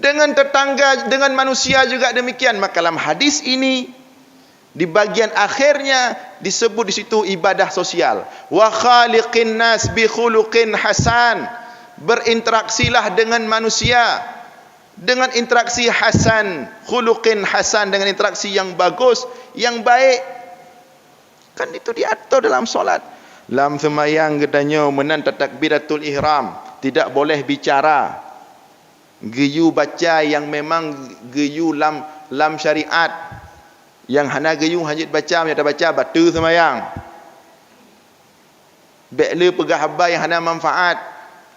Dengan tetangga, dengan manusia juga demikian. Maka dalam hadis ini, di bagian akhirnya disebut di situ ibadah sosial. Wa khaliqin nas bi khuluqin hasan. Berinteraksilah dengan manusia dengan interaksi hasan, khuluqin hasan, dengan interaksi yang bagus, yang baik. Kan itu diatur dalam solat. Dalam sembahyang katanya menanta takbiratul ihram, tidak boleh bicara. Geyu baca yang memang geyu lam syariat. Yang hana geyu hajit baca, menyata baca batu sembahyang. Bekle pegah haba yang hana manfaat.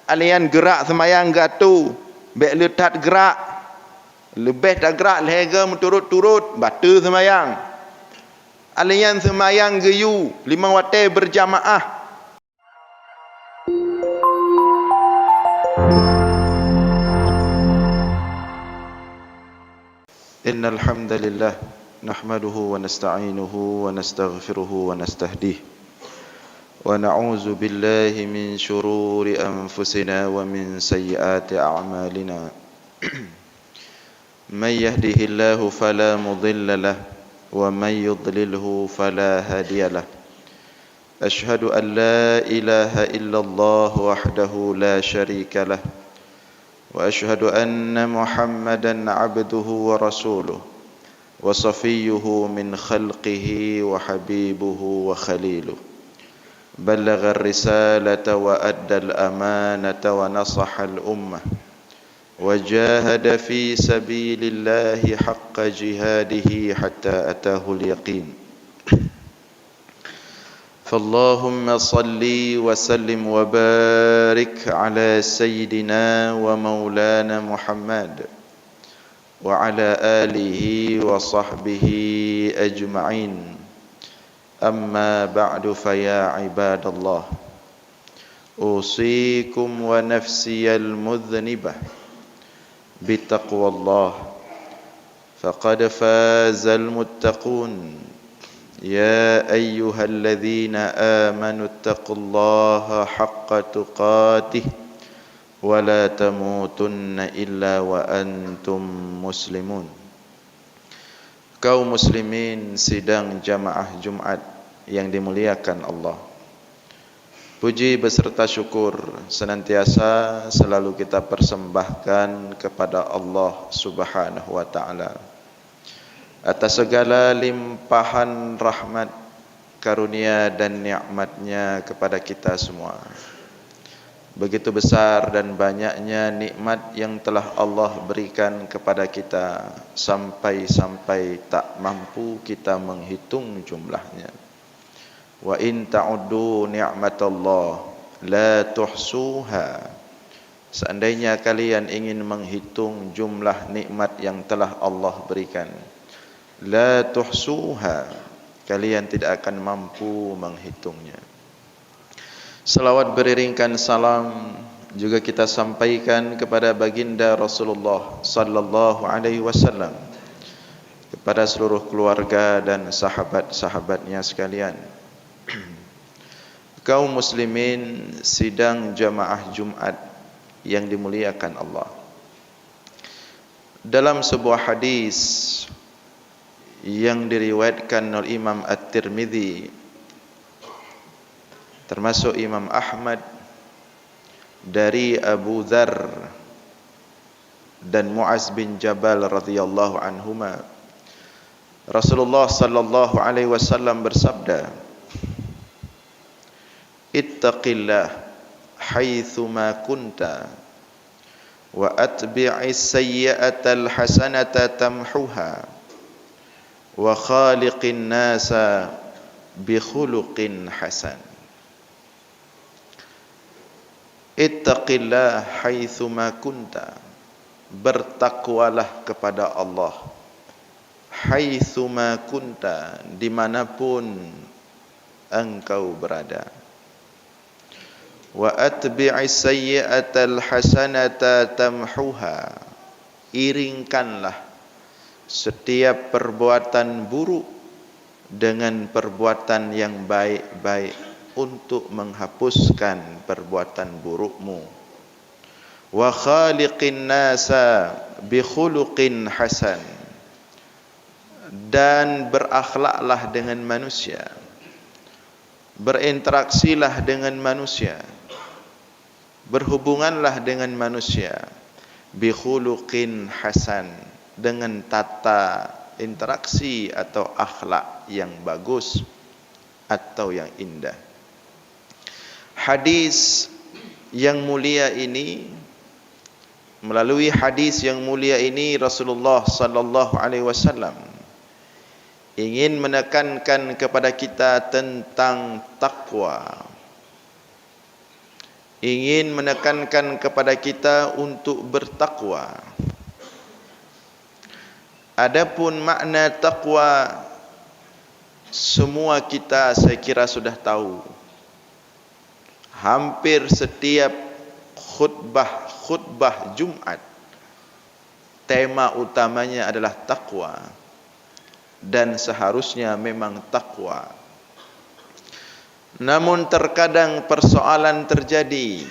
Alian gerak sembahyang gatu. Bekle tat gerak. Lebih tak gerak lega menturut-turut batu sembahyang. Alian sembahyang geyu 5 waktu berjamaah. Innal hamdalillah nahmaduhu wa nasta'inuhu wa nastaghfiruhu wa nastahdihi wa na'udzu billahi min shururi anfusina wa min sayyiati a'malina. Man yahdihillahu fala mudilla lahu wa man yudlilhu fala hadiya lahu. Ashhadu an la ilaha illallah wahdahu la syarika lahu wa ashhadu anna Muhammadan abduhu wa rasuluhu wa safiyyuhu min khalqihi wa habibuhu wa khaliluhu. Ballagha ar-risalata wa adda al-amanata wa nasaha al-ummah wa jahada fi sabilillahi haqqa jihadihi hatta atahu al-yaqin. Fallahumma salli wa sallim wa barik ala sayyidina wa maulana Muhammad wa ala alihi wa sahbihi ajma'in. Amma ba'du fa ya ibadallah, usikum wa nafsiyal mudhnibah bitaqwallah faqad fazal muttaqun. Ya ayyuhalladzina amanu taqullaha haqqa tuqatih wa la tamutunna illa wa antum muslimun. Kaum muslimin sidang jamaah Jumat yang dimuliakan Allah, puji beserta syukur senantiasa selalu kita persembahkan kepada Allah Subhanahu wa ta'ala atas segala limpahan rahmat, karunia dan nikmatnya kepada kita semua. Begitu besar dan banyaknya nikmat yang telah Allah berikan kepada kita, sampai-sampai tak mampu kita menghitung jumlahnya. Wa in ta'uddu ni'matallah la tuhsuha. Seandainya kalian ingin menghitung jumlah nikmat yang telah Allah berikan, la tuhsuha, kalian tidak akan mampu menghitungnya. Salawat beriringkan salam juga kita sampaikan kepada baginda Rasulullah sallallahu alaihi wasallam, kepada seluruh keluarga dan sahabat-sahabatnya sekalian. Kaum muslimin sidang jamaah Jumat yang dimuliakan Allah, dalam sebuah hadis yang diriwayatkan oleh Imam At-Tirmidzi termasuk Imam Ahmad dari Abu Dzar dan Muaz bin Jabal radhiyallahu anhuma, Rasulullah sallallahu alaihi wasallam bersabda, ittaqillah haitsu ma kunta wa atbi'is sayyi'atal hasanata tamhuha wa khaliqin nasa bi khuluqin hasan. Ittaqillah haitsu ma kunta, bertakwalah kepada Allah haitsu ma kunta, dimanapun engkau berada. Wa atbi'is sayyi'atal hasanata tamhuha, iringkanlah setiap perbuatan buruk dengan perbuatan yang baik-baik untuk menghapuskan perbuatan burukmu. wa khaliqin nasa bi khuluqin hasan, dan berakhlaklah dengan manusia, berinteraksilah dengan manusia, berhubunganlah dengan manusia bi khuluqin hasan, dengan tata interaksi atau akhlak yang bagus atau yang indah. Hadis yang mulia ini, melalui hadis yang mulia ini Rasulullah sallallahu alaihi wasallam ingin menekankan kepada kita tentang takwa, ingin menekankan kepada kita untuk bertakwa. Adapun makna takwa, semua kita saya kira sudah tahu. Hampir setiap khutbah Jumat, tema utamanya adalah takwa, dan seharusnya memang takwa. Namun terkadang persoalan terjadi,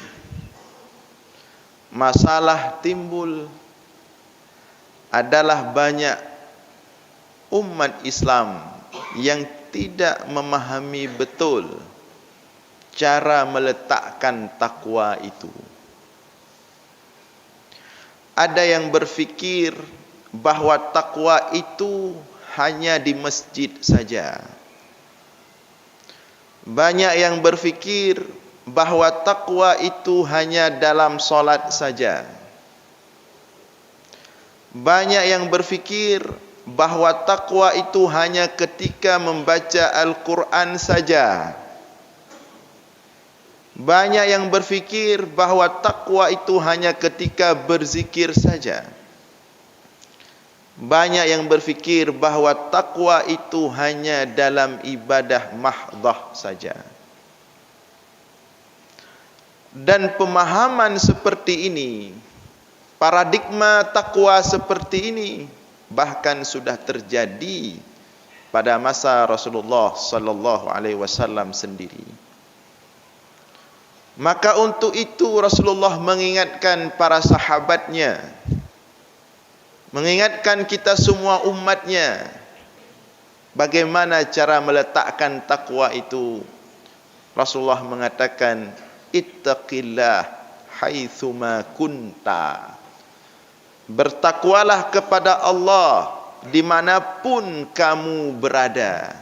masalah timbul, adalah banyak umat Islam yang tidak memahami betul cara meletakkan takwa itu. Ada yang berfikir bahwa takwa itu hanya di masjid saja. Banyak yang berfikir bahwa takwa itu hanya dalam solat saja. Banyak yang berfikir bahwa takwa itu hanya ketika membaca Al-Quran saja. Banyak yang berfikir bahwa takwa itu hanya ketika berzikir saja. Banyak yang berfikir bahwa takwa itu hanya dalam ibadah mahdhah saja. Dan pemahaman seperti ini, paradigma takwa seperti ini bahkan sudah terjadi pada masa Rasulullah sallallahu alaihi wasallam sendiri. Maka untuk itu Rasulullah mengingatkan para sahabatnya, mengingatkan kita semua umatnya, bagaimana cara meletakkan takwa itu. Rasulullah mengatakan, ittaqillah haitsuma kunta. Bertakwalah kepada Allah dimanapun kamu berada.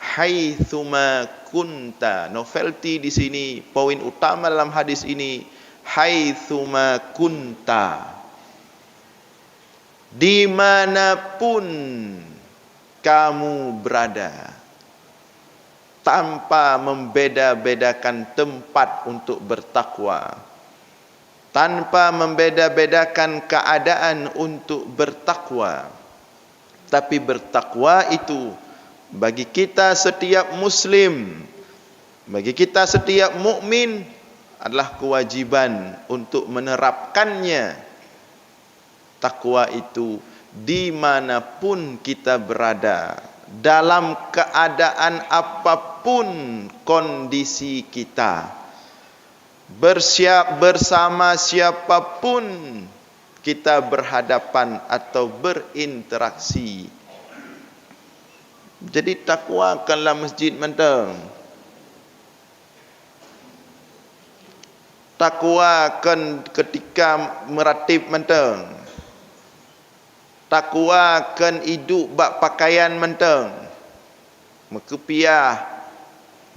Haitsuma kunta. Novelty di sini, poin utama dalam hadis ini, haitsuma kunta. Dimanapun kamu berada, tanpa membeda-bedakan tempat untuk bertakwa, tanpa membeda-bedakan keadaan untuk bertakwa. Tapi bertakwa itu bagi kita setiap muslim, bagi kita setiap mukmin adalah kewajiban untuk menerapkannya. Takwa itu dimanapun kita berada, dalam keadaan apapun kondisi kita, bersiap bersama siapapun kita berhadapan atau berinteraksi. Jadi takwa kanlah masjid menteng. Takwa kan ketika meratib menteng. Takwa kan hidup bak pakaian menteng. Mekepiah,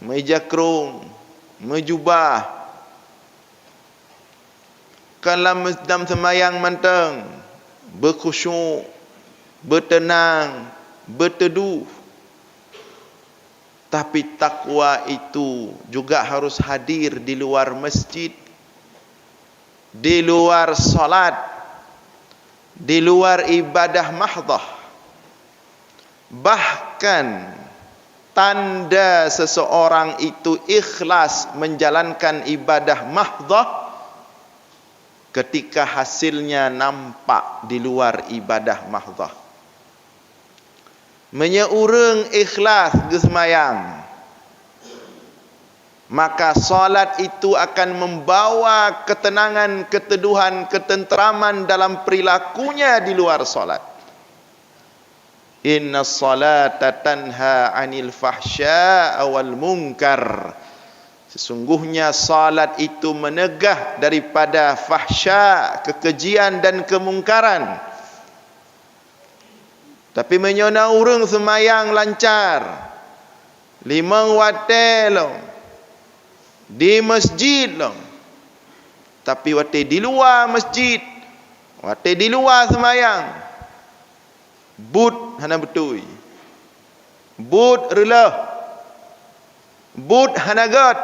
meja kerung, mejubah. Kanlah dalam semayang menteng, berkhusyuk, bertenang, berteduh. Tapi takwa itu juga harus hadir di luar masjid, di luar salat, di luar ibadah mahdhah. Bahkan tanda seseorang itu ikhlas menjalankan ibadah mahdhah ketika hasilnya nampak di luar ibadah mahdhah. Menyeurang ikhlas gesemayang, maka salat itu akan membawa ketenangan, keteduhan, ketenteraman dalam perilakunya di luar salat. Inna salata tanha 'anil fahsya'i wal munkar. Sesungguhnya salat itu menegah daripada fahsya, kekejian dan kemungkaran. Tapi menyona urang semayang lancar, 5 waktu long, di masjid long. Tapi waktu di luar masjid, waktu di luar semayang, but hana betul, but relah, but hana gat.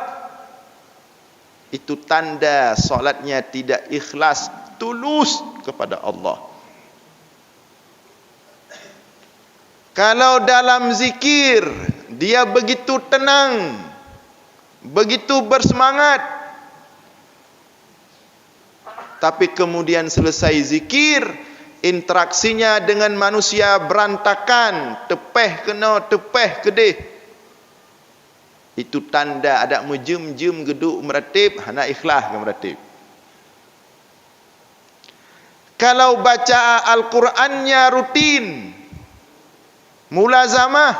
Itu tanda solatnya tidak ikhlas, tulus kepada Allah. Kalau dalam zikir dia begitu tenang, begitu bersemangat, tapi kemudian selesai zikir, interaksinya dengan manusia berantakan, tepeh kena, tepeh kedih. Itu tanda ada mejem-jem geduk meratib, hana ikhlas ke meratib. Kalau baca Al-Qur'annya rutin, mulazamah,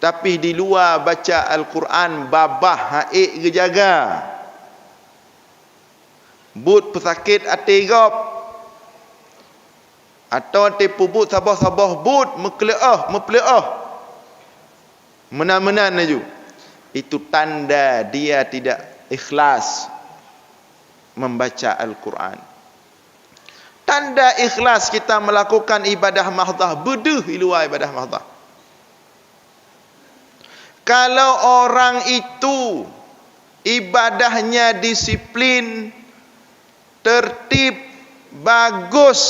tapi di luar baca Al-Quran babah haik gejaga, but pesakit ati gop, atau ati pubut sabah-sabah but mepleah menan-menan laju, itu tanda dia tidak ikhlas membaca Al-Quran. Tanda ikhlas kita melakukan ibadah mahdah, beduh di luar ibadah mahdah. Kalau orang itu ibadahnya disiplin, tertib, bagus,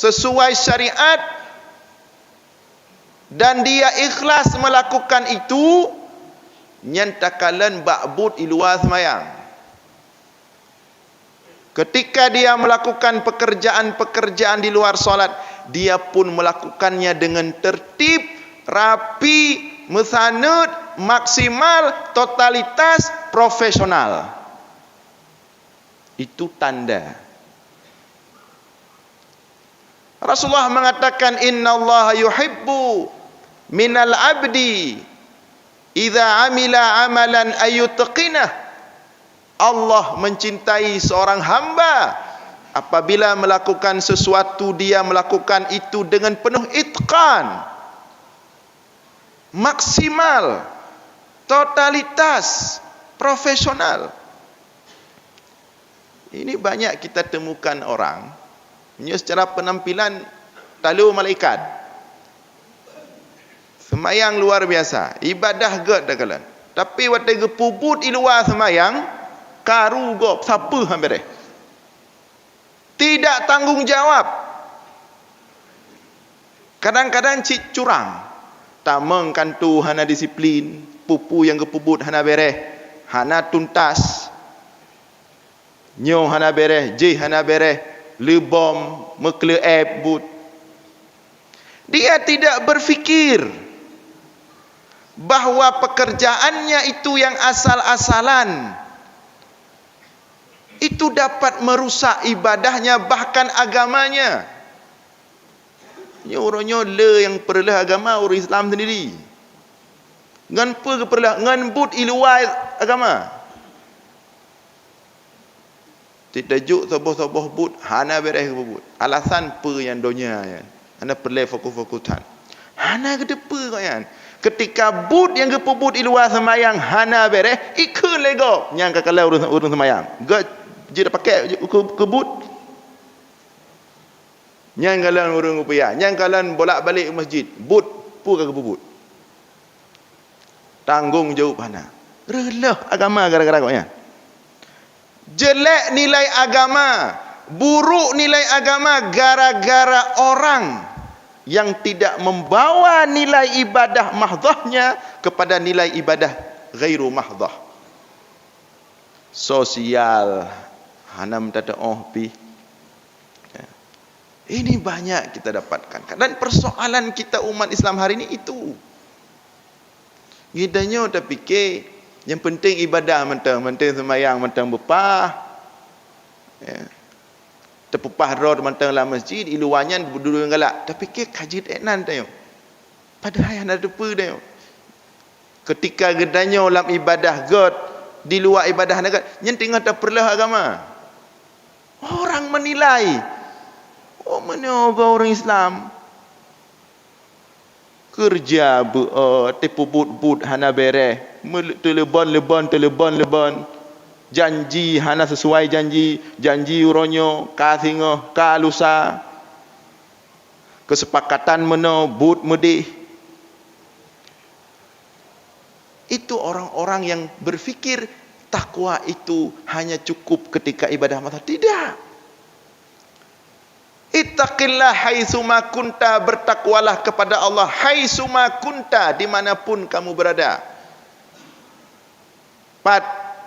sesuai syariat, dan dia ikhlas melakukan itu, nyantakalan ba'bud di luar semayang. Ketika dia melakukan pekerjaan-pekerjaan di luar solat, dia pun melakukannya dengan tertib, rapi, mesanut, maksimal, totalitas, profesional. Itu tanda. Rasulullah mengatakan, innallaha yuhibbu minal abdi idza amila amalan ayyutqinah. Allah mencintai seorang hamba apabila melakukan sesuatu, dia melakukan itu dengan penuh itqan, maksimal, totalitas, profesional. Ini banyak kita temukan orang secara penampilan talu malaikat, semayang luar biasa, ibadah ged dah kalan, tapi waktu gepubut di luar semayang, karu gop siapa hampir tidak tanggung jawab. Kadang-kadang cik curang, tameng kantu hana disiplin, pupu yang kepubut hana bereh, hana tuntas, nyo hana bereh, je hana bereh, lebom mekle but. Dia tidak berfikir bahwa pekerjaannya itu yang asal-asalan itu dapat merusak ibadahnya, bahkan agamanya. Ini orangnya le yang perlah agama orang Islam sendiri. Ngan apa ke perlah? Ngan but iluai agama. Tidak juk sabah-sabah but, hana bereh ke but. Alasan apa yang donya ya? Hana perlah fokus-fokusan. Hana ke depa kau yan. Ketika but yang kepubut iluai semayang hana bereh, ikut lego yang kakalau urus semayang. Gak dia pakai kebut, yang kalan urung upaya, yang kalan bolak-balik masjid, but pu ke kebut. Tanggung jawab mana? Relah agama gara-gara kau ya. Jelek nilai agama, buruk nilai agama gara-gara orang yang tidak membawa nilai ibadah mahdhahnya kepada nilai ibadah ghairu mahdhah. Sosial hanam tata pi. Ini banyak kita dapatkan. Dan persoalan kita umat Islam hari ini itu. Gidanya udah fikir Yang penting ibadah mentang, semayang mentang bepah. Ya. Terpepah roh mentang dalam masjid, iluannya berdua yang galak. Tapi ke kaji enan tayo. Padahal yang ada apa tayo. Ketika gedanya dalam ibadah God, di luar ibadah negara, yang tengah tak perlu agama. Orang menilai, oh mana orang Islam kerja tipu but hana bereh, telebon janji hana sesuai janji uronyo ka singo ka lusa, kesepakatan meno but medih. Itu orang-orang yang berfikir takwa itu hanya cukup ketika ibadah mata. Tidak. Ittaqillah haitsuma kunta, bertakwalah kepada Allah haitsuma kunta, dimanapun kamu berada.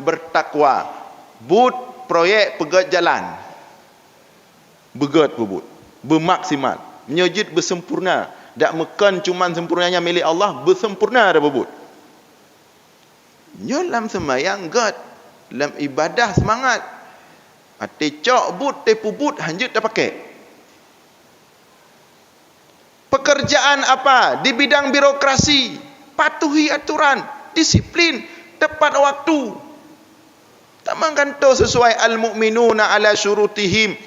Bertakwa. But proyek pegat jalan. Begat bubut. Bermaksimal. Menyujud bersempurna. Tak mekan cuman sempurnanya milik Allah, bersempurna dah bubut. Dalam semayang God, dalam ibadah semangat. Tecok but, tepu but, hanjut dah pakai. Pekerjaan apa? Di bidang birokrasi, patuhi aturan, disiplin, tepat waktu. Tak menggantung sesuai al-mu'minuna ala syurutihim.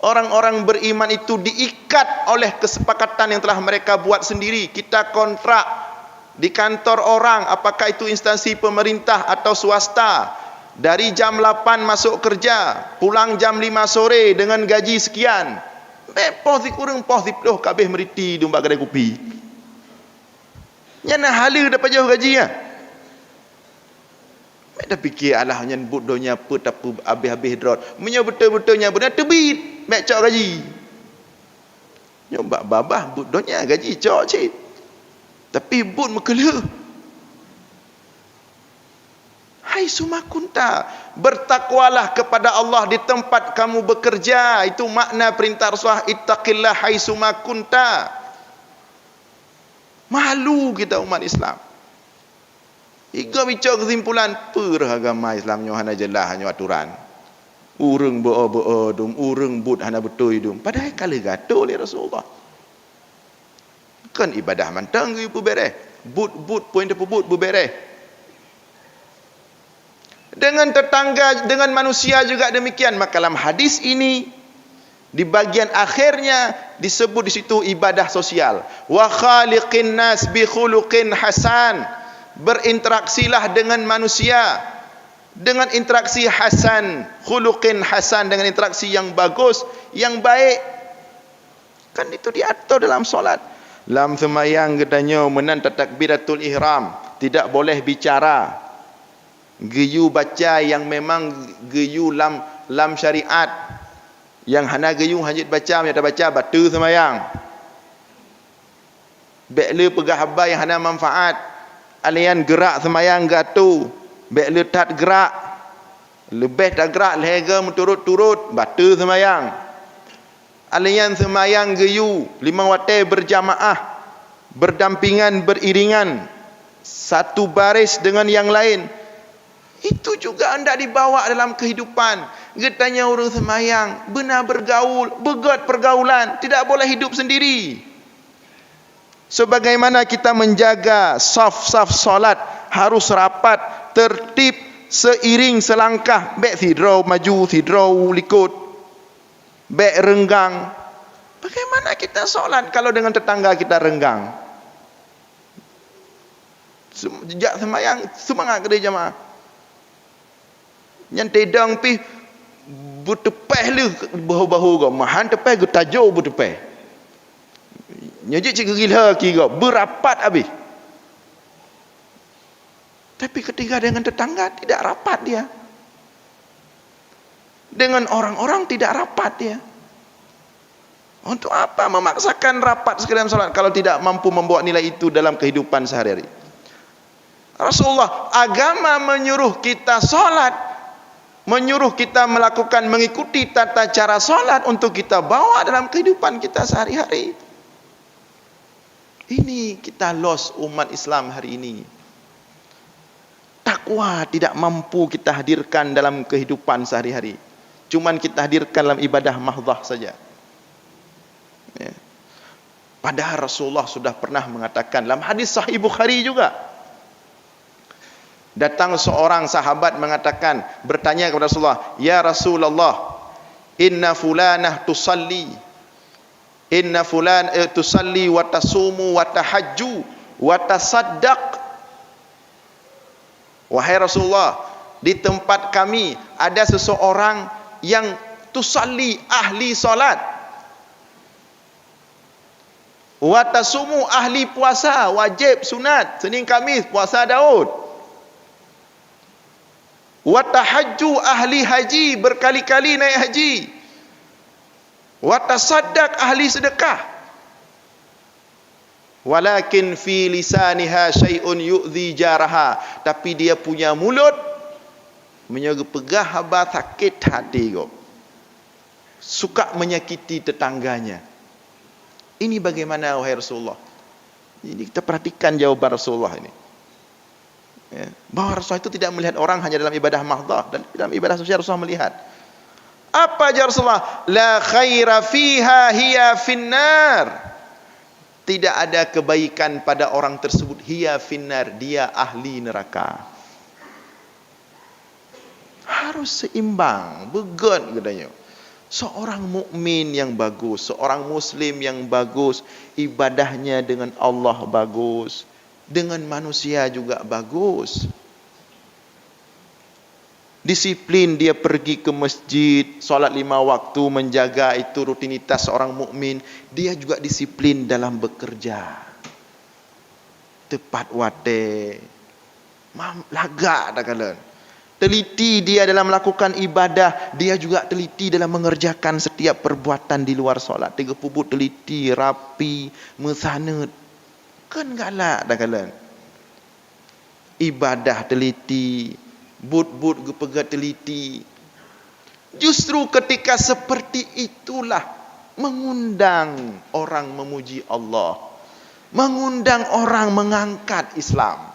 Orang-orang beriman itu diikat oleh kesepakatan yang telah mereka buat sendiri. Kita kontrak di kantor orang, apakah itu instansi pemerintah atau swasta, dari jam 8 masuk kerja, pulang jam 5 sore dengan gaji sekian. Poh si kurang, poh si peluh kabeh meriti di umpak kedai kopi. Yang nak hala dapat jauh gaji ya. Mek dah fikir alah nyen bodohnya apa tak habis-habis drot. Menyo betul-betulnya benar terbit, mek cok gaji. Nyoba babah bodohnya gaji cok cik. Tapi but mekele. Hai sumakunta, bertakwalah kepada Allah di tempat kamu bekerja. Itu makna perintah Rasulullah, ittaqillah hai sumakunta. Malu kita umat Islam. Iga bicara kesimpulan, agama Islam nyo hana jelah hanya aturan. Urang bo dum, urang but hana betul dum. Padahal kala gato oleh Rasulullah. Kan ibadah mantang ibu bereh. But poin depu but bereh. Dengan tetangga, dengan manusia juga demikian. Maka dalam hadis ini di bagian akhirnya disebut di situ ibadah sosial. Wa khaliqin nas bi khuluqin hasan. Berinteraksilah dengan manusia dengan interaksi hasan, khuluqin hasan, dengan interaksi yang bagus, yang baik. Kan itu diatur dalam solat. Dalam semayang katanya menanti takbiratul ihram, tidak boleh bicara. Geyu baca yang memang geyu lam syariat. Yang hana geyu hajit baca, menyata baca batu semayang. Bekle pegah haba yang hana manfaat. Alian gerak semayang gatu. Bekle tat gerak. Lebih tak gerak lega menturut-turut batu semayang. Alian semayang geyu 5 waktu berjamaah, berdampingan, beriringan, satu baris dengan yang lain. Itu juga hendak dibawa dalam kehidupan. Getanya orang semayang benar bergaul, begat pergaulan, tidak boleh hidup sendiri. Sebagaimana kita menjaga saf-saf solat harus rapat, tertib, seiring selangkah. Bek sidrau maju, sidrau likut, bek renggang. Bagaimana kita solat kalau dengan tetangga kita renggang? Sejak semayang semangat kedai jamaah. Yang tedang pi bertepeh lu bahu-bahu kau mahan tepeh getajo bertepeh. Nyejik cik gila kira berapat habis. Tapi ketika dengan tetangga tidak rapat dia. Dengan orang-orang tidak rapat dia. Untuk apa memaksakan rapat sekalian solat kalau tidak mampu membawa nilai itu dalam kehidupan sehari-hari? Rasulullah, agama menyuruh kita solat, menyuruh kita melakukan, mengikuti tata cara solat untuk kita bawa dalam kehidupan kita sehari-hari. Ini kita lost umat Islam hari ini. Tak takwa tidak mampu kita hadirkan dalam kehidupan sehari-hari. Cuman kita hadirkan dalam ibadah mahdhah saja. Ya. Padahal Rasulullah sudah pernah mengatakan dalam hadis Sahih Bukhari juga. Datang seorang sahabat mengatakan, bertanya kepada Rasulullah, "Ya Rasulullah, inna fulanah tusalli wa tasumu wa tahajju wa tasaddaq." Wahai Rasulullah, di tempat kami ada seseorang yang tusalli, ahli salat, wa tasumu, ahli puasa, wajib, sunat, Senin Khamis, puasa Daud, wa tahajju, ahli haji, berkali-kali naik haji, wa tasaddaq, ahli sedekah. Walakin fi lisaniha syai'un yu'dhi jaraha, tapi dia punya mulut menyegah haba, sakit hati kok, suka menyakiti tetangganya. Ini bagaimana wahai Rasulullah? Ini kita perhatikan jawaban Rasulullah ini. Ya, bahwa Rasulullah itu tidak melihat orang hanya dalam ibadah mahdhah, dan dalam ibadah sosial Rasulullah melihat. Apa jawab Rasulullah? La khaira fiha hiya finnar. Tidak ada kebaikan pada orang tersebut, hiya finnar, dia ahli neraka. Harus seimbang, begon katanya. Seorang mukmin yang bagus, seorang muslim yang bagus, ibadahnya dengan Allah bagus, dengan manusia juga bagus. Disiplin, dia pergi ke masjid, solat 5 waktu, menjaga itu rutinitas seorang mukmin. Dia juga disiplin dalam bekerja, tepat wate, lagak tak kalian. Teliti dia dalam melakukan ibadah, dia juga teliti dalam mengerjakan setiap perbuatan di luar solat. 30 teliti, rapi, mesanut. Kan galak tak kalian. Ibadah teliti, but-but pegat teliti. Justru ketika seperti itulah mengundang orang memuji Allah, mengundang orang mengangkat Islam.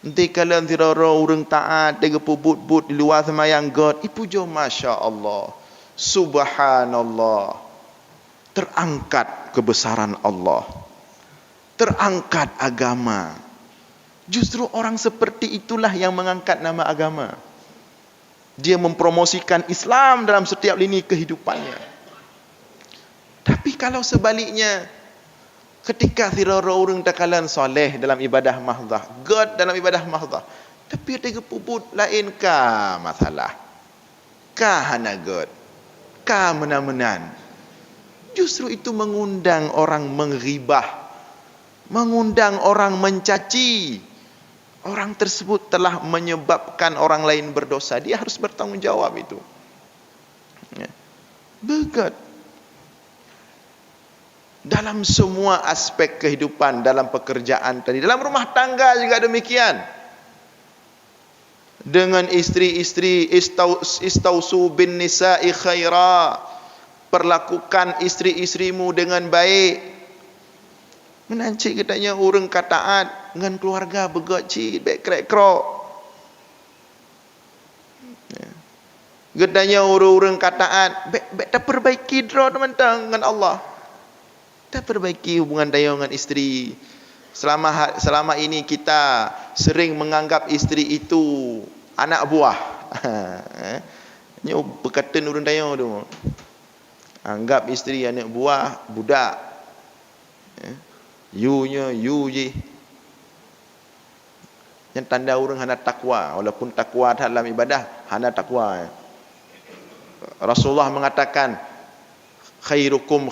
Nanti kalian tirara orang taat, tega but-but di luar semayang God, ipujo Masya Allah, Subhanallah, terangkat kebesaran Allah, terangkat agama. Justru orang seperti itulah yang mengangkat nama agama. Dia mempromosikan Islam dalam setiap lini kehidupannya. Tapi kalau sebaliknya, ketika tirara orang takalan soleh dalam ibadah mahdhah, God dalam ibadah mahdhah, tapi ada puput lain kah masalah? Kah hana God? Kah menan-menan? Justru itu mengundang orang menghibah, mengundang orang mencaci. Orang tersebut telah menyebabkan orang lain berdosa. Dia harus bertanggungjawab itu. Ya. Begat. Dalam semua aspek kehidupan, dalam pekerjaan tadi, dalam rumah tangga juga demikian. Dengan istri-istri, istausu bin nisa'i khaira. Perlakukan istri-istrimu dengan baik. Menancik katanya orang kataat dengan keluarga begot cik baik krek-krok. Katanya orang-orang kataat baik tak perbaiki draw teman-teman dengan Allah. Tak perbaiki hubungan daya dengan isteri. Selama ini kita sering menganggap isteri itu anak buah. Ini berkata orang daya tu. Anggap isteri anak buah, budak. You je. Yang tanda orang hana takwa, walaupun takwa dalam ibadah hana takwa. Rasulullah mengatakan, khairukum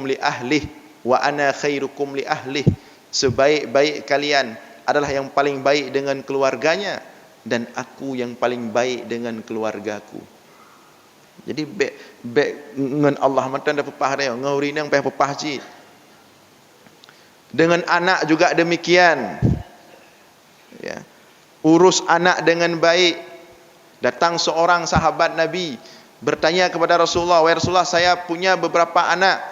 li ahlih wa ana khairukum li ahlih. Sebaik-baik kalian adalah yang paling baik dengan keluarganya, dan aku yang paling baik dengan keluargaku. Jadi baik dengan Allah mata dah pepah dia, ngauri nang peh pepah cik. Dengan anak juga demikian. Ya. Urus anak dengan baik. Datang seorang sahabat Nabi bertanya kepada Rasulullah, "Wahai Rasulullah, saya punya beberapa anak,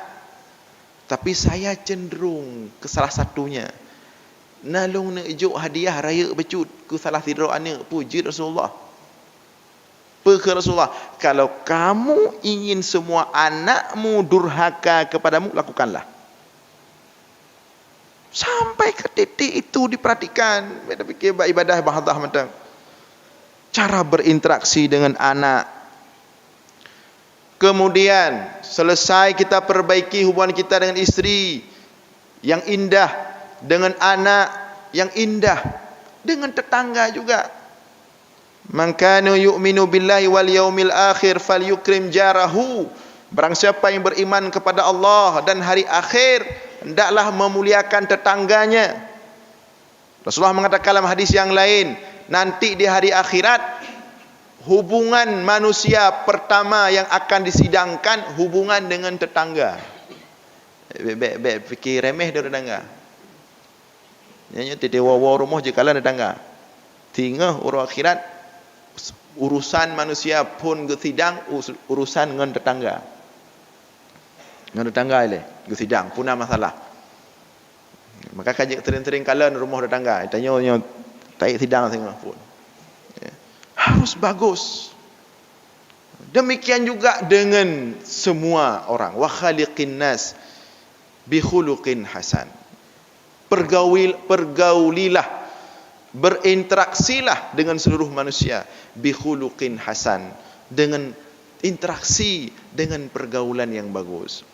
tapi saya cenderung ke salah satunya. Nalung nak juk hadiah raya becut. ku salah tidur anak, puji Rasulullah. Ke Rasulullah, kalau kamu ingin semua anakmu durhaka kepadamu, lakukanlah. Sampai ke titik itu diperhatikan. Kita fikir ibadah bahadah macam cara berinteraksi dengan anak. Kemudian selesai kita perbaiki hubungan kita dengan isteri yang indah, dengan anak yang indah, dengan tetangga juga. Man kana yu'minu billahi wal yaumil akhir falyukrim jarahu. Barang siapa yang beriman kepada Allah dan hari akhir, hendaklah memuliakan tetangganya. Rasulullah mengatakan dalam hadis yang lain, nanti di hari akhirat hubungan manusia pertama yang akan disidangkan hubungan dengan tetangga. Baik fikir remeh dia tetangga. Nyanyi tete wawa rumah je kalah tetangga. Tinggal orang akhirat urusan manusia pun gesidang urusan dengan tetangga. Dengan tetangga ile gesidang punah masalah. Maka kajik tering-tering kalah rumah tetangga. Tanya tak sidang tengah pun. Harus bagus. Demikian juga dengan semua orang. Wa khaliqin nas bi khuluqin hasan. Pergaulilah, berinteraksilah dengan seluruh manusia bi khuluqin hasan, dengan interaksi dengan pergaulan yang bagus.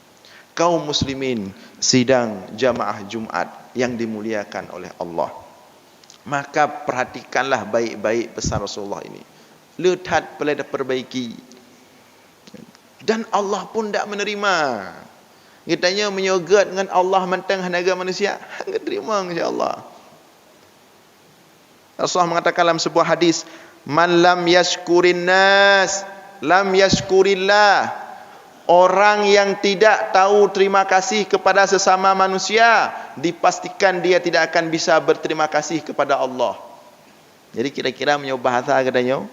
Kaum muslimin sidang jamaah Jumat yang dimuliakan oleh Allah, maka perhatikanlah baik-baik pesan Rasulullah ini. Lihat, boleh perbaiki. Dan Allah pun tak menerima. Kitanya menyogat dengan Allah mentang hanaga manusia, enggak terima insya-Allah. Rasulullah mengatakan dalam sebuah hadis, man lam yashkurin nas lam yashkurillah. Orang yang tidak tahu terima kasih kepada sesama manusia, dipastikan dia tidak akan bisa berterima kasih kepada Allah. Jadi kira-kira menyo bahasa katanya,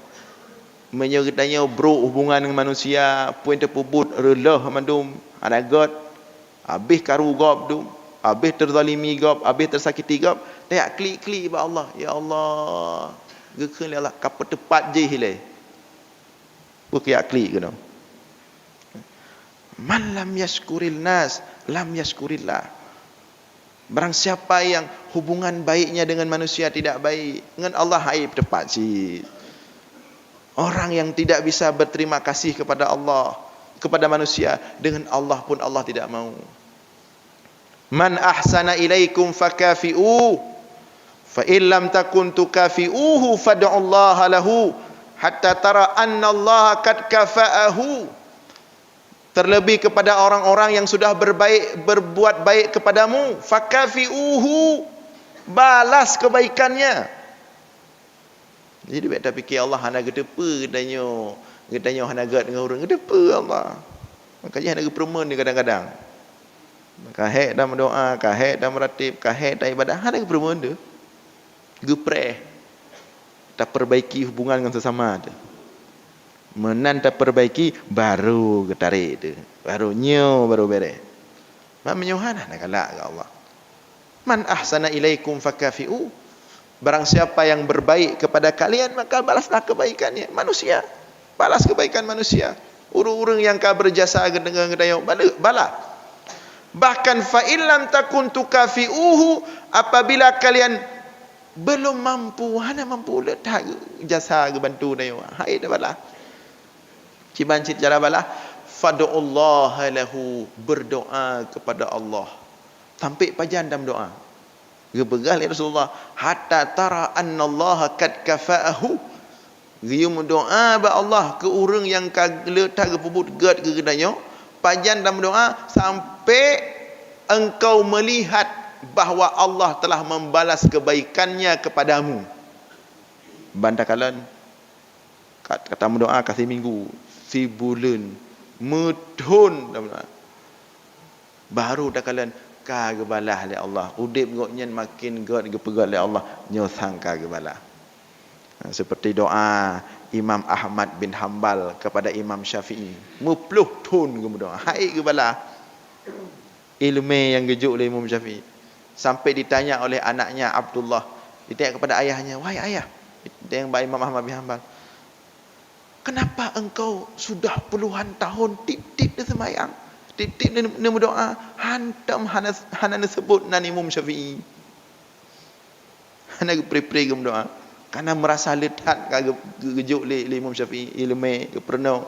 menyo katanya bro hubungan dengan manusia, pun terpubut relah mandum, ada god, habis karu gob dum, habis terzalimi gob, habis tersakiti gob, dia klik-klik ba Allah, ya Allah, gekeun Allah kapet tepat je hilai. Bukia klik gitu. Man lam yashkuril nas lam yashkurillah. Barang siapa yang hubungan baiknya dengan manusia tidak baik, dengan Allah aib tepat sih. Orang yang tidak bisa berterima kasih kepada Allah, kepada manusia, dengan Allah pun Allah tidak mau. Man ahsana ilaikum fakafi'u, fa in lam takun tukafi'uhu fad'ullaha lahu hatta tara anna Allah qad kafa'ahu. Terlebih kepada orang-orang yang sudah berbuat baik kepadamu, fakafi'uhu, balas kebaikannya. Jadi kita fikir Allah hana gedepa katanya hana gad dengan orang gedepa Allah. Makanya hana gepermen ni kadang-kadang. Kahek dalam doa, kahek dalam meratib, kahek dalam ibadah, hana gepermen tu. Gepreh. Tak perbaiki hubungan dengan sesama tu. Menan tak perbaiki baru getarik tu, baru nyo baru beres. Man menyuhana nak galak ke Allah. Man ahsana ilaikum fakafi'u. Barang siapa yang berbaik kepada kalian, maka balaslah kebaikannya. Manusia, balas kebaikan manusia. Urang-urang yang ka berjasa dengan gedaya bala. Bahkan fa in lam takun tukafi'uhu, apabila kalian belum mampu, hana mampu letak jasa bantu dayo. Hai dah bala. Ciban cara balah, fad'ullaha lahu, berdoa kepada Allah. Tampik pajan dalam doa. Gebegal ya Rasulullah, hatta tara annallaha qad kafa'ahu. Dia mendoa ba Allah ke urang yang letak gepubut gad ke gedanya, pajan dalam doa sampai engkau melihat bahawa Allah telah membalas kebaikannya kepadamu. Bandakalan kata mendoa kasih minggu, si bulan, medun, baru dah kalian kagebalah oleh Allah. Udip goknya makin god gepegat oleh Allah, nyosang kagebalah. Seperti doa Imam Ahmad bin Hanbal kepada Imam Syafi'i, mupluh tun gemudoa, hai gebalah. Ilmu yang gejuk oleh Imam Syafi'i. Sampai ditanya oleh anaknya Abdullah, Ditanya kepada ayahnya, wahai ayah, dia yang Imam Ahmad bin Hanbal, kenapa engkau sudah puluhan tahun tip-tip dia sembahyang, tip-tip dia berdoa, hantam hana sebut nan Imam Syafi'i, hana pre-pre berdoa, karena merasa lethat gejuk le Imam Syafi'i ilmu pernah.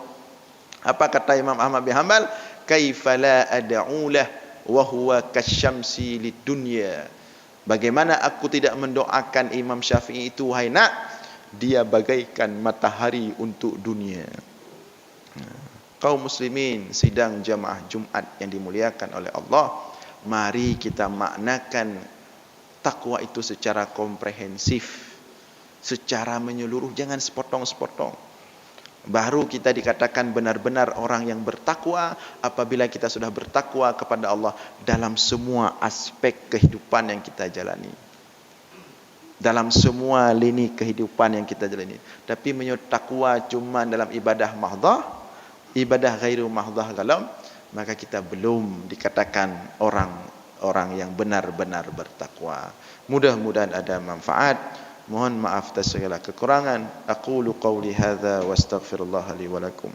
Apa kata Imam Ahmad bin Hanbal? Kaifa la ad'ulah wa huwa kasyamsi lidunya. Bagaimana aku tidak mendoakan Imam Syafi'i itu, wahai nak, dia bagaikan matahari untuk dunia. Kaum muslimin sidang jamaah Jumat yang dimuliakan oleh Allah, mari kita maknakan takwa itu secara komprehensif, secara menyeluruh, jangan sepotong-sepotong. Baru kita dikatakan benar-benar orang yang bertakwa apabila kita sudah bertakwa kepada Allah dalam semua aspek kehidupan yang kita jalani, dalam semua lini kehidupan yang kita jalani. Tapi menyebut takwa cuma dalam ibadah mahdhah, ibadah ghairu mahdhah galam, maka kita belum dikatakan orang yang benar-benar bertakwa. Mudah-mudahan ada manfaat. Mohon maaf atas segala kekurangan. Aqulu qawli hadza wa astaghfirullah li wa lakum.